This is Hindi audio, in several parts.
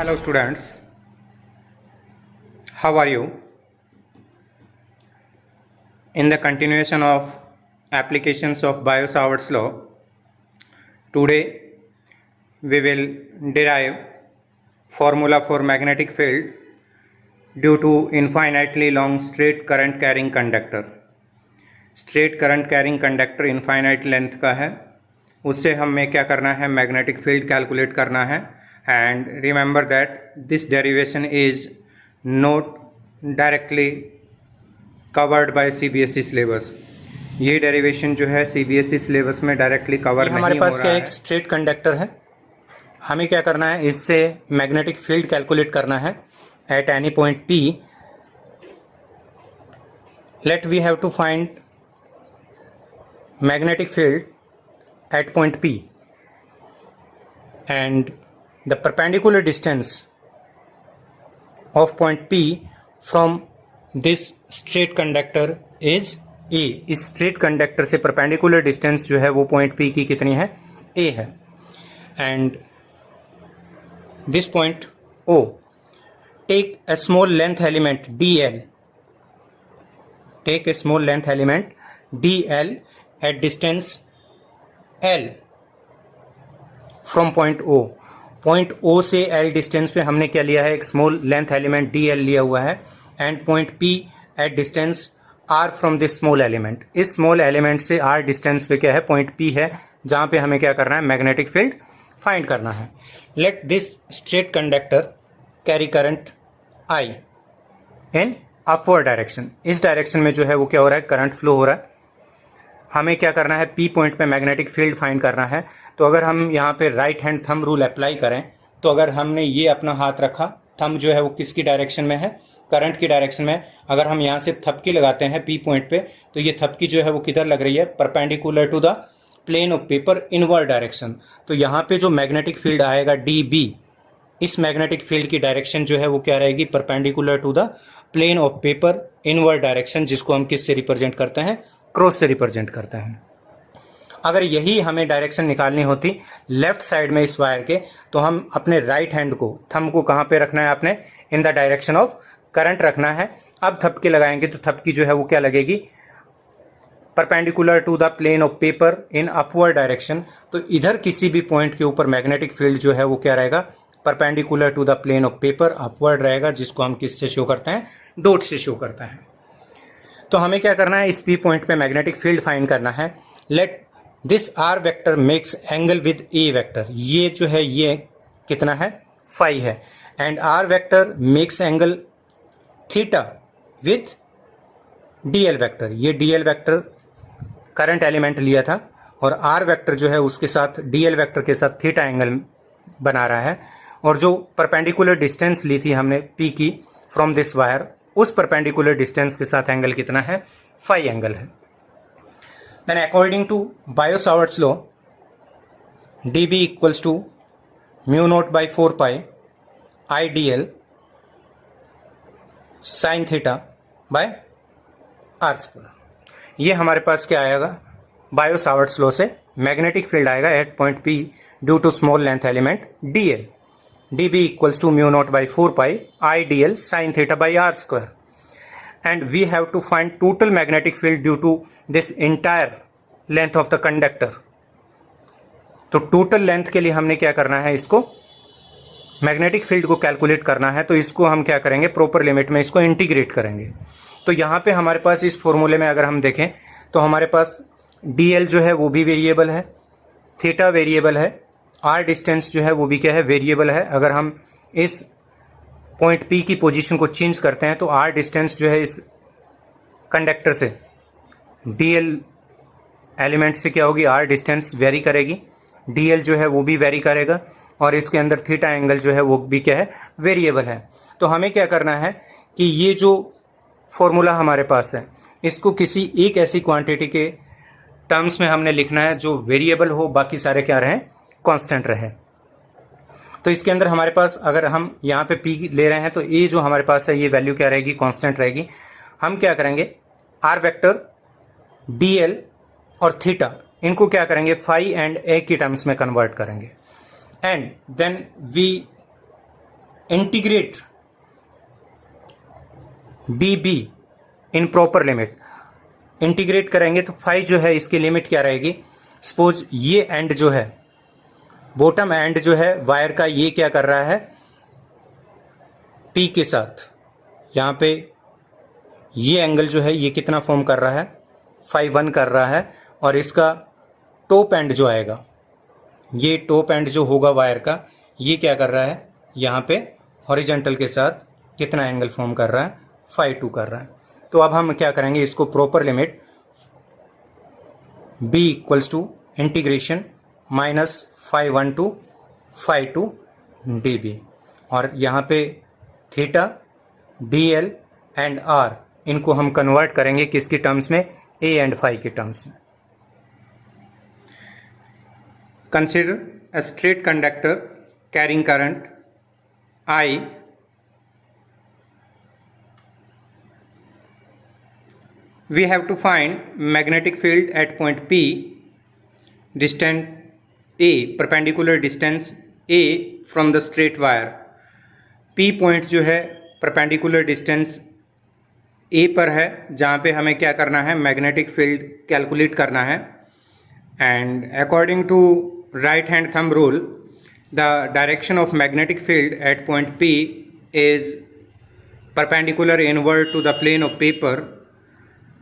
Hello students, how are you? In the continuation of applications of Biot-Savart's law, today we will derive formula for magnetic field due to infinitely long straight current carrying conductor. Straight current carrying conductor infinite length का है, उससे हमें क्या करना है, मैग्नेटिक फील्ड कैलकुलेट करना है. And remember that this derivation is not directly covered by CBSE syllabus. ये डेरिवेशन जो है सीबीएसई सिलेबस में डायरेक्टली कवर नहीं हो रहा है. हमारे पास क्या एक स्ट्रेट कंडक्टर है, हमें क्या करना है, इससे मैग्नेटिक फील्ड कैलकुलेट करना है at any point P. Let we have to find magnetic field at point P, and the perpendicular distance of point P from this straight conductor is A. इस straight conductor से perpendicular distance जो है वो point P की कितनी है, A है. and this point O, take a small length element dl, take a small length element dl at distance L from point O. Point O से L डिस्टेंस पे हमने क्या लिया है, एक स्मॉल लेंथ एलिमेंट dl लिया हुआ है. And point P at distance R from this small element. इस स्मॉल एलिमेंट से R डिस्टेंस पे क्या है, पॉइंट P है, जहां पे हमें क्या करना है, मैग्नेटिक फील्ड फाइंड करना है. Let this straight conductor carry current I in upward direction. इस डायरेक्शन में जो है वो क्या हो रहा है, करंट फ्लो हो रहा है. हमें क्या करना है, पी पॉइंट पे मैग्नेटिक फील्ड फाइंड करना है. तो अगर हम यहाँ पे right hand thumb rule apply करें, तो अगर हमने ये अपना हाथ रखा, थंब जो है वो किसकी डायरेक्शन में है, करंट की डायरेक्शन में. अगर हम यहाँ से थपकी लगाते हैं पी पॉइंट पे, तो ये थपकी जो है वो किधर लग रही है, perpendicular to the plane of paper inward direction. तो यहाँ पे जो मैग्नेटिक फील्ड आएगा डी बी, इस मैग्नेटिक फील्ड की डायरेक्शन जो है वो क्या रहेगी, perpendicular to the plane of paper inward direction, जिसको हम किससे रिप्रेजेंट करते हैं, क्रॉस से रिप्रेजेंट करता है. अगर यही हमें डायरेक्शन निकालनी होती लेफ्ट साइड में इस वायर के, तो हम अपने राइट हैंड को, थंब को कहां पे रखना है, आपने in the direction of current रखना है. अब थपकी लगाएंगे तो थपकी जो है वो क्या लगेगी, perpendicular to the plane of paper in upward direction. तो इधर किसी भी पॉइंट के ऊपर मैग्नेटिक फील्ड जो है वो क्या रहेगा, perpendicular to the plane of paper upward रहेगा, जिसको हम किससे शो करते हैं, डॉट से शो करता है. तो हमें क्या करना है, इस पी पॉइंट पे मैग्नेटिक फील्ड फाइंड करना है. Let this R vector makes angle with a vector. ये जो है ये कितना है, फाई है. And R vector makes angle theta with D L vector. ये डीएल वेक्टर करंट एलिमेंट लिया था, और आर वेक्टर जो है उसके साथ डीएल वेक्टर के साथ थीटा एंगल बना रहा है. और जो परपेंडिकुलर डिस्टेंस ली थी हमने पी की फ्रॉम दिस वायर, उस परपेंडिकुलर डिस्टेंस के साथ एंगल कितना है, फाई एंगल है. Then according to Biot-Savart's law, D B equals to mu naught by 4 pi I D L sine theta by R square. ये हमारे पास क्या आएगा, बायो-सावर्ट्स लॉ से मैग्नेटिक फील्ड आएगा at point P due to small length element D L. dB equals to mu naught by 4 pi I dl sin theta by r square. And we have to find total magnetic field due to this entire length of the conductor. तो टोटल लेंथ के लिए हमने क्या करना है, इसको मैग्नेटिक फील्ड को कैलकुलेट करना है. तो इसको हम क्या करेंगे, प्रॉपर लिमिट में इसको इंटीग्रेट करेंगे. तो यहाँ पे हमारे पास इस फॉर्मूले में अगर हम देखें, तो हमारे पास dl जो है वो भी वेरिएबल है, थीटा वेरिएबल है, आर डिस्टेंस जो है वो भी क्या है, वेरिएबल है. अगर हम इस पॉइंट पी की पोजीशन को चेंज करते हैं, तो आर डिस्टेंस जो है इस कंडक्टर से डीएल एलिमेंट से क्या होगी, आर डिस्टेंस वेरी करेगी, डीएल जो है वो भी वेरी करेगा, और इसके अंदर थीटा एंगल जो है वो भी क्या है, वेरिएबल है. तो हमें क्या करना है कि ये जो फॉर्मूला हमारे पास है, इसको किसी एक ऐसी क्वांटिटी के टर्म्स में हमने लिखना है जो वेरिएबल हो, बाकी सारे क्या रहे, कांस्टेंट रहे. तो इसके अंदर हमारे पास अगर हम यहाँ पे पी ले रहे हैं, तो ए जो हमारे पास है ये वैल्यू क्या रहेगी, कांस्टेंट रहेगी. हम क्या करेंगे, आर वेक्टर, डीएल और थीटा, इनको क्या करेंगे, फाई एंड ए की टर्म्स में कन्वर्ट करेंगे. And then we integrate D B in proper limit, integrate करेंगे तो फाई जो है इसकी लिमिट क्या रहेगी। सपोज ये एंड जो है, बॉटम एंड जो है वायर का, ये क्या कर रहा है पी के साथ, यहाँ पे ये एंगल जो है ये कितना फॉर्म कर रहा है, फाई 1 कर रहा है। और इसका टॉप एंड जो आएगा, ये टॉप एंड जो होगा वायर का, ये क्या कर रहा है, यहाँ पे हॉरिजॉन्टल के साथ कितना एंगल फॉर्म कर रहा है, फाई 2 कर रहा है। तो अब हम क्या करेंगे, इसको proper limit b equals to integration minus phi 1 to phi 2 dB, और यहाँ पे थीटा dl एंड r इनको हम कन्वर्ट करेंगे किसकी टर्म्स में, a एंड फाई के टर्म्स में। Consider a straight conductor carrying current I we have to find magnetic field at point P, distance A, perpendicular distance A from the straight wire। P point जो है परपेंडिकुलर डिस्टेंस A पर है, जहाँ पे हमें क्या करना है, मैग्नेटिक फील्ड कैलकुलेट करना है। And according to right hand thumb rule, the direction of magnetic field at point P is perpendicular inward to the plane of paper.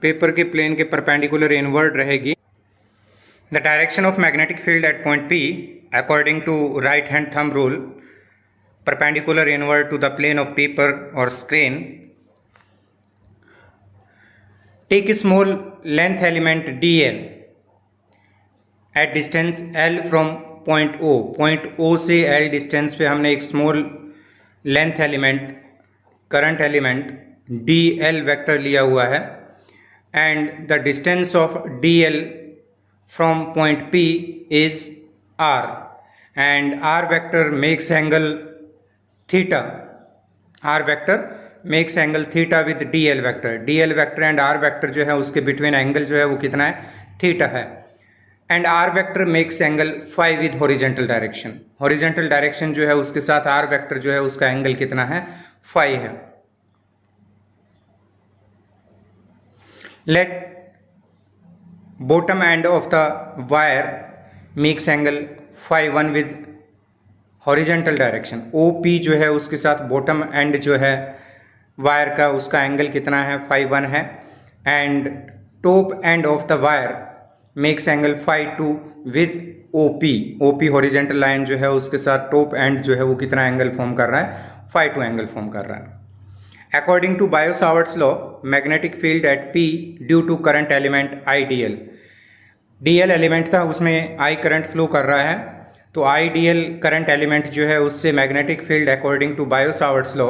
Paper के प्लेन के परपेंडिकुलर इनवर्ड रहेगी। The direction of magnetic field at point P according to right hand thumb rule, perpendicular inward to the plane of paper और screen. Take small length element dl at distance l from point O। Point O से l डिस्टेंस पे हमने एक small length element, current element dl vector लिया हुआ है। and the distance of dl from point P is r, and r vector makes angle theta, r vector makes angle theta with dl vector। dl vector and r vector जो है उसके बिटवीन एंगल जो है वो कितना है, थीटा है। And r vector makes angle phi with horizontal direction। horizontal direction जो है उसके साथ r vector जो है उसका एंगल कितना है, phi है। Let bottom end of the wire makes angle phi 1 with horizontal direction। OP जो है उसके साथ बॉटम एंड जो है वायर का उसका एंगल कितना है, phi 1 है। And top end of the wire makes angle phi 2 with OP। OP horizontal line जो है उसके साथ टॉप एंड जो है वो कितना एंगल फॉर्म कर रहा है, phi 2 एंगल फॉर्म कर रहा है। According to Biot-Savart's law, magnetic field at P due to current element IDL। DL element था, उसमें I करंट फ्लो कर रहा है, तो IDL करंट एलिमेंट जो है उससे magnetic field according to Biot-Savart's law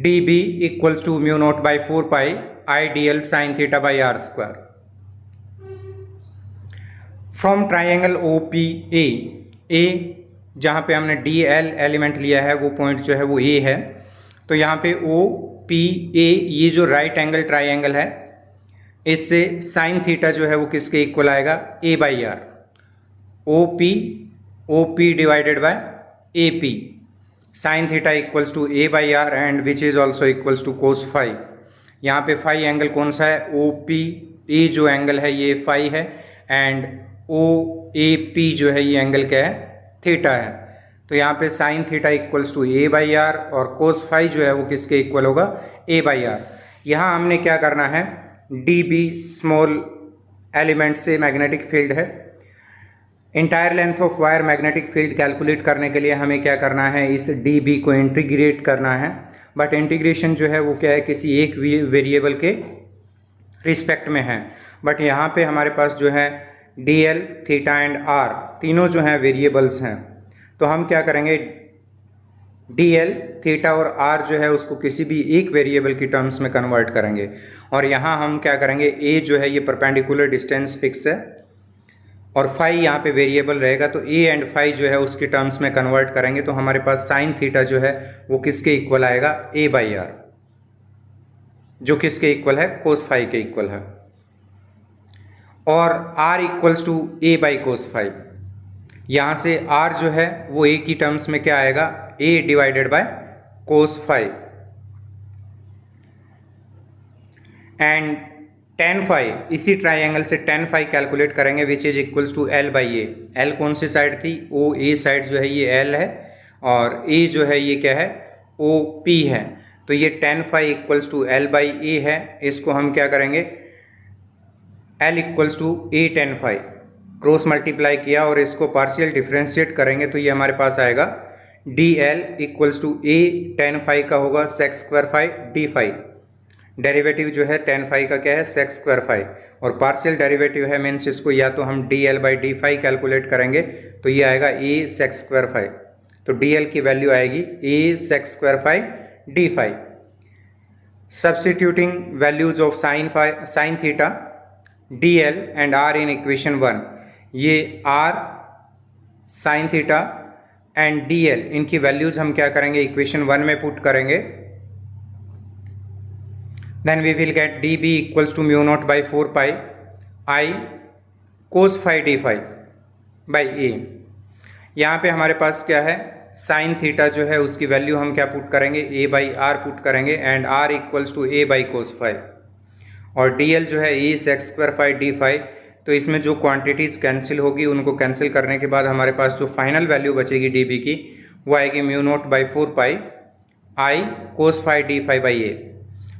DB equals to mu naught by 4 pi IDL sine theta by r square. From triangle OPA, A जहाँ पे हमने DL एलिमेंट लिया है वो पॉइंट जो है वो A है, तो यहाँ पे OPA ये जो राइट एंगल ट्राइंगल है, इससे साइन थीटा जो है वो किसके इक्वल आएगा, A by R. OP divided by AP, sine theta equals to A by R and which is also equals to cos phi. यहाँ पे फाई एंगल कौन सा है, OPA जो एंगल है ये फाई है, एंड OAP जो है ये एंगल क्या है, थीटा है। तो यहाँ पे sine theta equals to A by R और कोस फाई जो है वो किसके इक्वल होगा, A बाई आर। यहाँ हमने क्या करना है, DB स्मॉल एलिमेंट से मैग्नेटिक फील्ड है। Entire length of wire magnetic field calculate करने के लिए हमें क्या करना है, इस DB को इंटीग्रेट करना है। बट इंटीग्रेशन जो है वो क्या है, किसी एक वेरिएबल के रिस्पेक्ट में है। बट यहाँ पे हमारे पास जो है DL, थीटा एंड R तीनों जो हैं वेरिएबल्स हैं, तो हम क्या करेंगे, DL, थीटा और R जो है उसको किसी भी एक वेरिएबल की टर्म्स में कन्वर्ट करेंगे। और यहाँ हम क्या करेंगे, A जो है ये परपेंडिकुलर डिस्टेंस फिक्स है और फाई यहाँ पे वेरिएबल रहेगा, तो A एंड फाई जो है उसकी टर्म्स में कन्वर्ट करेंगे, तो हमारे पास साइन थीटा जो है वो किसके इक्वल आएगा, A बाई आर, जो किसके इक्वल है, कोस फाई के इक्वल है। और R equals to A by cos phi. यहाँ से r जो है वो a की टर्म्स में क्या आएगा, a divided by cos phi, and tan phi, इसी ट्राइंगल से टेन फाई कैलकुलेट करेंगे which is equals to l by A. l कौन सी साइड थी, ओ ए साइड जो है ये l है, और a जो है ये क्या है, ओ पी है। तो ये tan phi equals to l by a है। इसको हम क्या करेंगे, l equals to a tan phi, cross multiply किया और इसको पार्शियल डिफ्रेंशिएट करेंगे तो ये हमारे पास आएगा d l equals to a tan phi का होगा sec square phi d phi. Derivative जो है टेन फाई का क्या है, सेक स्क्वायर फाई, और पार्शियल डेरिवेटिव है मीन्स इसको या तो हम d l by d phi calculate करेंगे तो ये आएगा ए सेक स्क्वायर फाई। तो डी एल की वैल्यू आएगी a sec square phi d phi. Substituting values of sine theta D L and r in equation 1, ये r sine theta and d l इनकी वैल्यूज हम क्या करेंगे, इक्वेशन 1 में पुट करेंगे। Then we will get d B equals to mu naught by 4 pi I cos phi d phi by a. यहाँ पे हमारे पास क्या है, साइन थीटा जो है उसकी वैल्यू हम क्या पुट करेंगे, ए बाई आर पुट करेंगे, and r equals to a by cos phi, और डी एल जो है a sec square phi d phi. तो इसमें जो क्वांटिटीज़ कैंसिल होगी उनको कैंसिल करने के बाद हमारे पास जो फाइनल वैल्यू बचेगी डी बी की वो आएगी mu naught by 4 pi I cos phi d phi by a.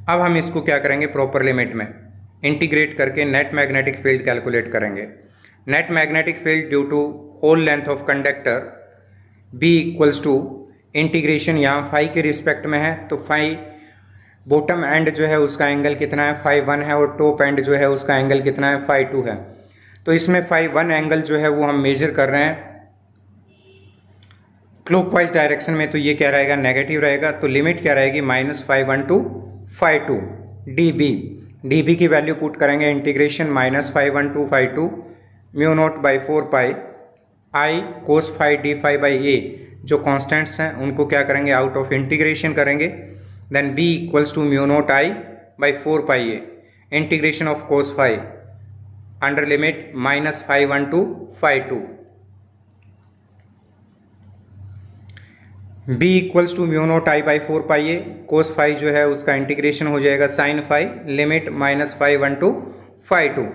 अब हम इसको क्या करेंगे, प्रॉपर लिमिट में इंटीग्रेट करके नेट मैग्नेटिक फील्ड कैलकुलेट करेंगे। Net magnetic field due to whole length of conductor b equals to integration, यहाँ फाई के रिस्पेक्ट में है तो फाई बॉटम एंड जो है उसका एंगल कितना है, फाई 1 है, और टॉप एंड जो है उसका एंगल कितना है, फाई 2 है। तो इसमें फाई 1 एंगल जो है वो हम मेजर कर रहे हैं क्लॉकवाइज डायरेक्शन में, तो ये क्या रहेगा, नेगेटिव रहेगा। तो लिमिट क्या रहेगी, minus phi 1 to phi 2 d b. D b की वैल्यू पुट करेंगे integration minus phi 1 to phi 2 mu naught by 4 pi I cos phi d phi by a. जो कॉन्स्टेंट्स हैं उनको क्या करेंगे, आउट ऑफ इंटीग्रेशन करेंगे। Then b equals to mu naught I by 4 pi a integration of cos phi under limit minus phi 1 to phi 2। b equals to mu naught I by 4 pi a, cos phi जो है उसका इंटीग्रेशन हो जाएगा sine phi, limit minus phi 1 to phi 2।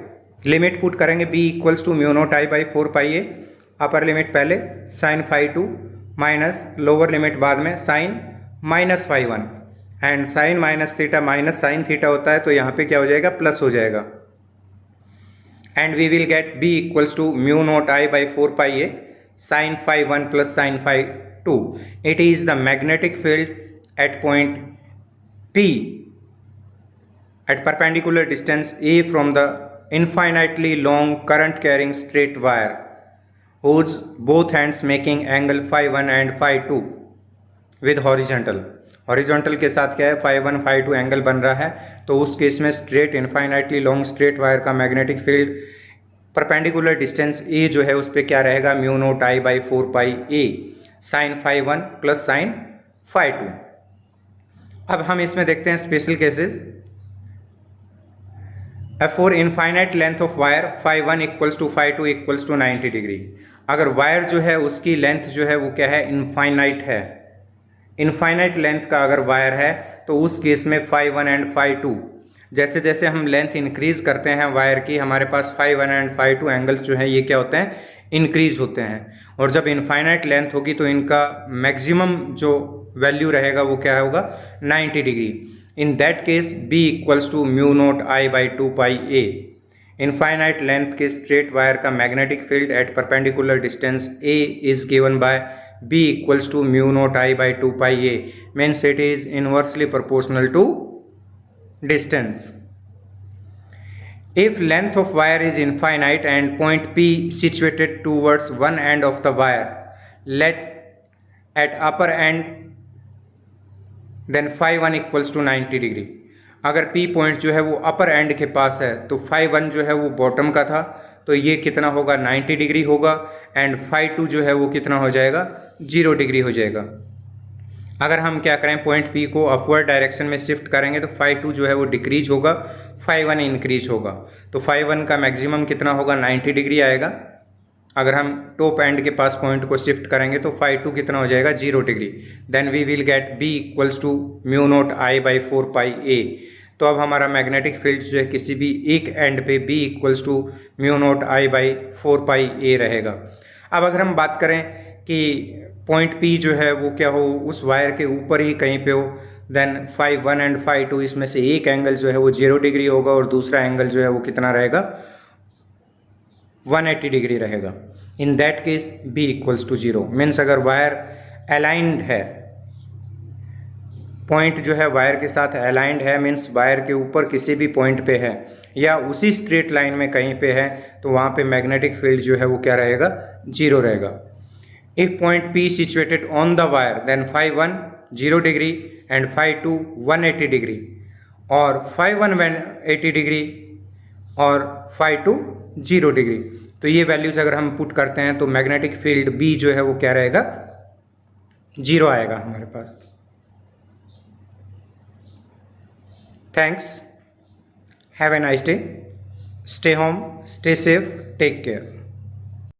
Limit put करेंगे b equals to mu naught I by 4 pi a, upper limit पहले sine phi 2 minus lower limit बाद में sine minus phi 1, and sine minus theta minus sine theta होता है तो यहाँ पे क्या हो जाएगा, प्लस हो जाएगा। And we will get b equals to mu naught I by 4 pi a sine phi 1 plus sine phi 2। It is the magnetic field at point P at perpendicular distance A from the infinitely long current carrying straight wire whose both ends making angle phi 1 and phi 2 with horizontal। Horizontal के साथ क्या है, फाई 1 फाई 2 एंगल बन रहा है। तो उस केस में straight infinitely long straight wire का magnetic field perpendicular distance a जो है उस पर क्या रहेगा, mu naught I by 4 pi a sine phi 1 plus sine phi 2। अब हम इसमें देखते हैं special cases. For infinite length of wire phi 1 equals to phi 2 equals to 90 degree. अगर वायर जो है उसकी लेंथ जो है वो क्या है, इनफाइनाइट है। इनफाइनाइट लेंथ का अगर वायर है तो उस केस में फाई 1 एंड फाई 2, जैसे जैसे हम लेंथ इंक्रीज करते हैं वायर की, हमारे पास फाई 1 एंड फाई 2 एंगल्स जो हैं ये क्या होते हैं, इंक्रीज होते हैं। और जब इनफाइनाइट लेंथ होगी तो इनका मैक्सिमम जो वैल्यू रहेगा वो क्या होगा, 90 degree. In that case b equals to mu naught I by 2 pi a. Infinite length के स्ट्रेट वायर का magnetic field at perpendicular distance a is given by b equals to mu naught I by 2 pi a, means it is inversely proportional to distance. If length of wire is infinite and point P situated towards one end of the wire, let at upper end then phi 1 equals to 90 degree। अगर P पॉइंट जो है वो अपर एंड के पास है तो phi 1 जो है वो बॉटम का था तो ये कितना होगा, 90 डिग्री होगा, एंड phi 2 जो है वो कितना हो जाएगा, 0 डिग्री हो जाएगा। अगर हम क्या करें, पॉइंट P को अपवर्ड डायरेक्शन में शिफ्ट करेंगे तो phi 2 जो है वो डिक्रीज होगा, phi 1 इंक्रीज होगा। तो phi 1 का मैक्सिमम कितना होगा, 90 डिग्री आएगा। अगर हम टॉप एंड के पास पॉइंट को शिफ्ट करेंगे तो फाई टू कितना हो जाएगा 0 degree. Then we will get b equals to mu naught I by 4 pi a. तो अब हमारा मैग्नेटिक फील्ड जो है किसी भी एक एंड पे b equals to mu naught I by 4 pi a रहेगा। अब अगर हम बात करें कि पॉइंट पी जो है वो क्या हो, उस वायर के ऊपर ही कहीं पे हो, then phi one and phi two इसमें से एक एंगल जो है वो 0 डिग्री होगा और दूसरा एंगल जो है वो कितना रहेगा 180 डिग्री रहेगा। In that case b equals to 0 means अगर वायर अलाइंड है, पॉइंट जो है वायर के साथ अलाइंड है, मीन्स वायर के ऊपर किसी भी पॉइंट पे है या उसी स्ट्रेट लाइन में कहीं पे है, तो वहाँ पे मैग्नेटिक फील्ड जो है वो क्या रहेगा 0 रहेगा। If point P situated on the wire then phi one 0 degree and phi two 180 degree और फाई वन 180 डिग्री और फाई टू 0 डिग्री। तो ये वैल्यूज अगर हम पुट करते हैं तो मैग्नेटिक फील्ड B जो है वो क्या रहेगा 0 आएगा हमारे पास। Thanks, have a nice day, stay home, stay safe, take care.